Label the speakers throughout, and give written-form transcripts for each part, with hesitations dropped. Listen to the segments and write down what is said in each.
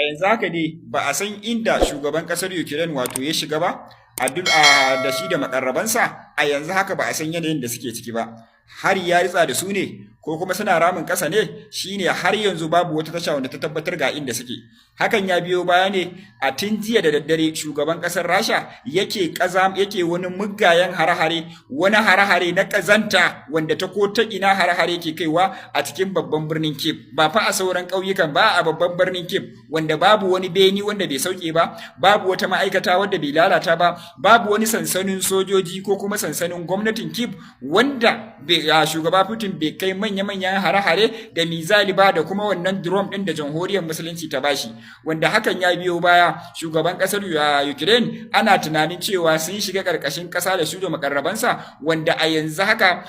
Speaker 1: yanzu haka dai ba a san inda shugaban kasar Ukraine wato ya shiga ba da shi da makarrabansa a yanzu haka ba a san yanayin da suke ciki ba. Har ya ritsa da su ne ko kuma suna ramin ƙasa ne shine har yanzu babu wata tasha wanda ta tabbatar ga inda suke. Hakan ya biyo baya ne a tun jiya da daddare shugaban ƙasar Rasha yake wani muggayen hare-hare, wani hare-hare na ƙazanta wanda ta ko ta ina hare-hare ke kaiwa a cikin babban birnin Kyiv, ba fa a sauran ƙauyukan ba, a babban birnin Kyiv wanda babu wani beni wanda bai sauke ba, babu wata ma'aikata wanda bai lalata ba, babu wani sansanin sojoji ko kuma sansanin gwamnatin Kyiv wanda shugaba Putin bai kai manya-manyan hare-hare da mizali ba da kuma wannan drone ɗin da jamhuriyar musulunci ta bashi, wanda hakan ya biyo baya shugaban ƙasar Ukraine ana tunanin cewa sun shiga ƙarƙashin ƙasa da su da makarrabansa, wanda a yanzu haka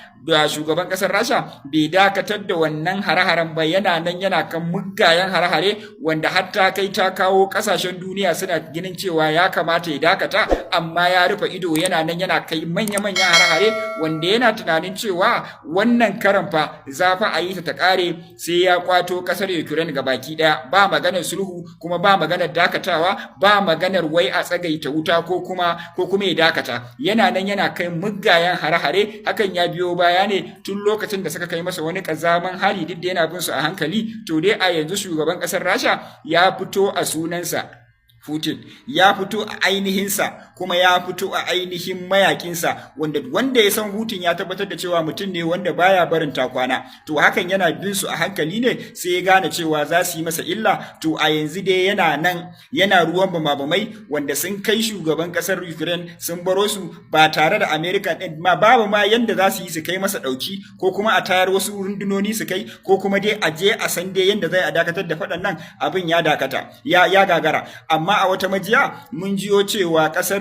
Speaker 1: shugaban ƙasar Rasha bai dakatar da wannan hare-haren ba, yana nan yana kan muggayen hare-hare wanda hatta kai ta kawo ƙasashen duniya suna ginin cewa ya kamata ya dakata, amma ya rufe ido yana nan yana kai manya-manyan hare-hare wanda yana tunanin cewa wannan karan fa za fa a yi ta kare sai ya kwato kasar Ukraine baki daya, ba maganar sulhu kuma ba maganar dakatawa, ba maganar wai a tsagaita wuta ko kuma ya dakata. Yana nan yana kai muggayen hare-hare. Hakan ya biyo baya ne tun lokacin da suka kai masa wani kazaman hali duk da yana bin su a hankali. To dai a yanzu shugaban kasar Rasha ya fito a sunansa Putin, ya fito a ainihinsa kuma ya fito a ainihin mayakinsa wanda ya san Putin ya tabbatar da cewa mutum ne wanda baya barin takwana. To hakan yana bin su a hankali ne sai ya gane cewa za su yi masa illa. To a yanzu dai yana nan yana ruwan bamabamai wanda sun kai shugaban kasar Ukraine sun baro su ba tare da America din ma, babu ma yanda za su yi su kai masa dauki ko kuma a tayar wasu rundunoni su kai ko kuma dai a je a san dai yanda zai a dakatar da faɗan nan. Abin ya dakata ya gagara. Amma a wata majiya mun jiyo cewa kasar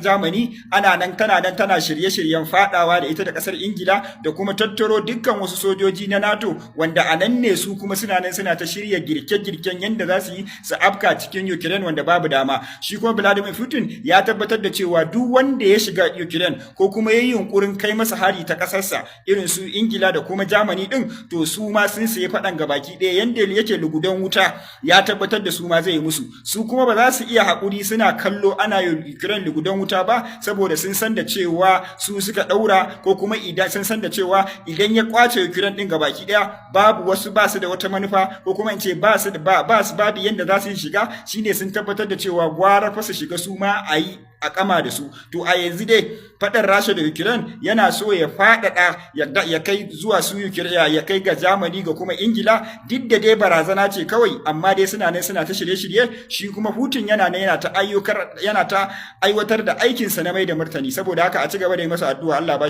Speaker 1: Germany tana shirye-shiryen fadawa da ita da kasar Ingila da kuma tattaro dukkan wasu sojoji na NATO wanda a nan ne su kuma suna ta shirya girke-girken yanda za su yi su afka cikin Ukraine wanda babu dama. Shi kuma Vladimir Putin ya tabbatar da cewa duk wanda ya shiga Ukraine ko kuma yayi yunkurin kai masa hari ta kasarsa irin su Ingila da kuma Germany din, to su ma sun sayi fadan gabaki ɗaya yanda yake lugudan wuta ya tabbatar da su ma zai yi musu. Su kuma ba za su iya haƙuri suna kallo ana Ukraine lugudan wuta ba, saboda sun san da cewa su suka ɗaura ko kuma idan sun san da cewa idan ya kwace Ukraine din gabaki ɗaya babu wasu ba su da wata manufa ko kuma in ce babu yanda za su shiga, shine sun tabbatar da cewa gwara fa su shiga su ma a yi a kama da su. To a yanzu dai faɗar Rasha da Ukraine yana so ya faɗaɗa ya kai zuwa su Ukraine, ya kai ga Germany ga kuma Ingila, duk da dai barazana ce kawai, amma dai suna ta shirye-shirye. Shi kuma Putin yana ta aiwatar da aikinsa na mai da martani. Saboda haka a ci gaba da yi masa addu'a Allah ba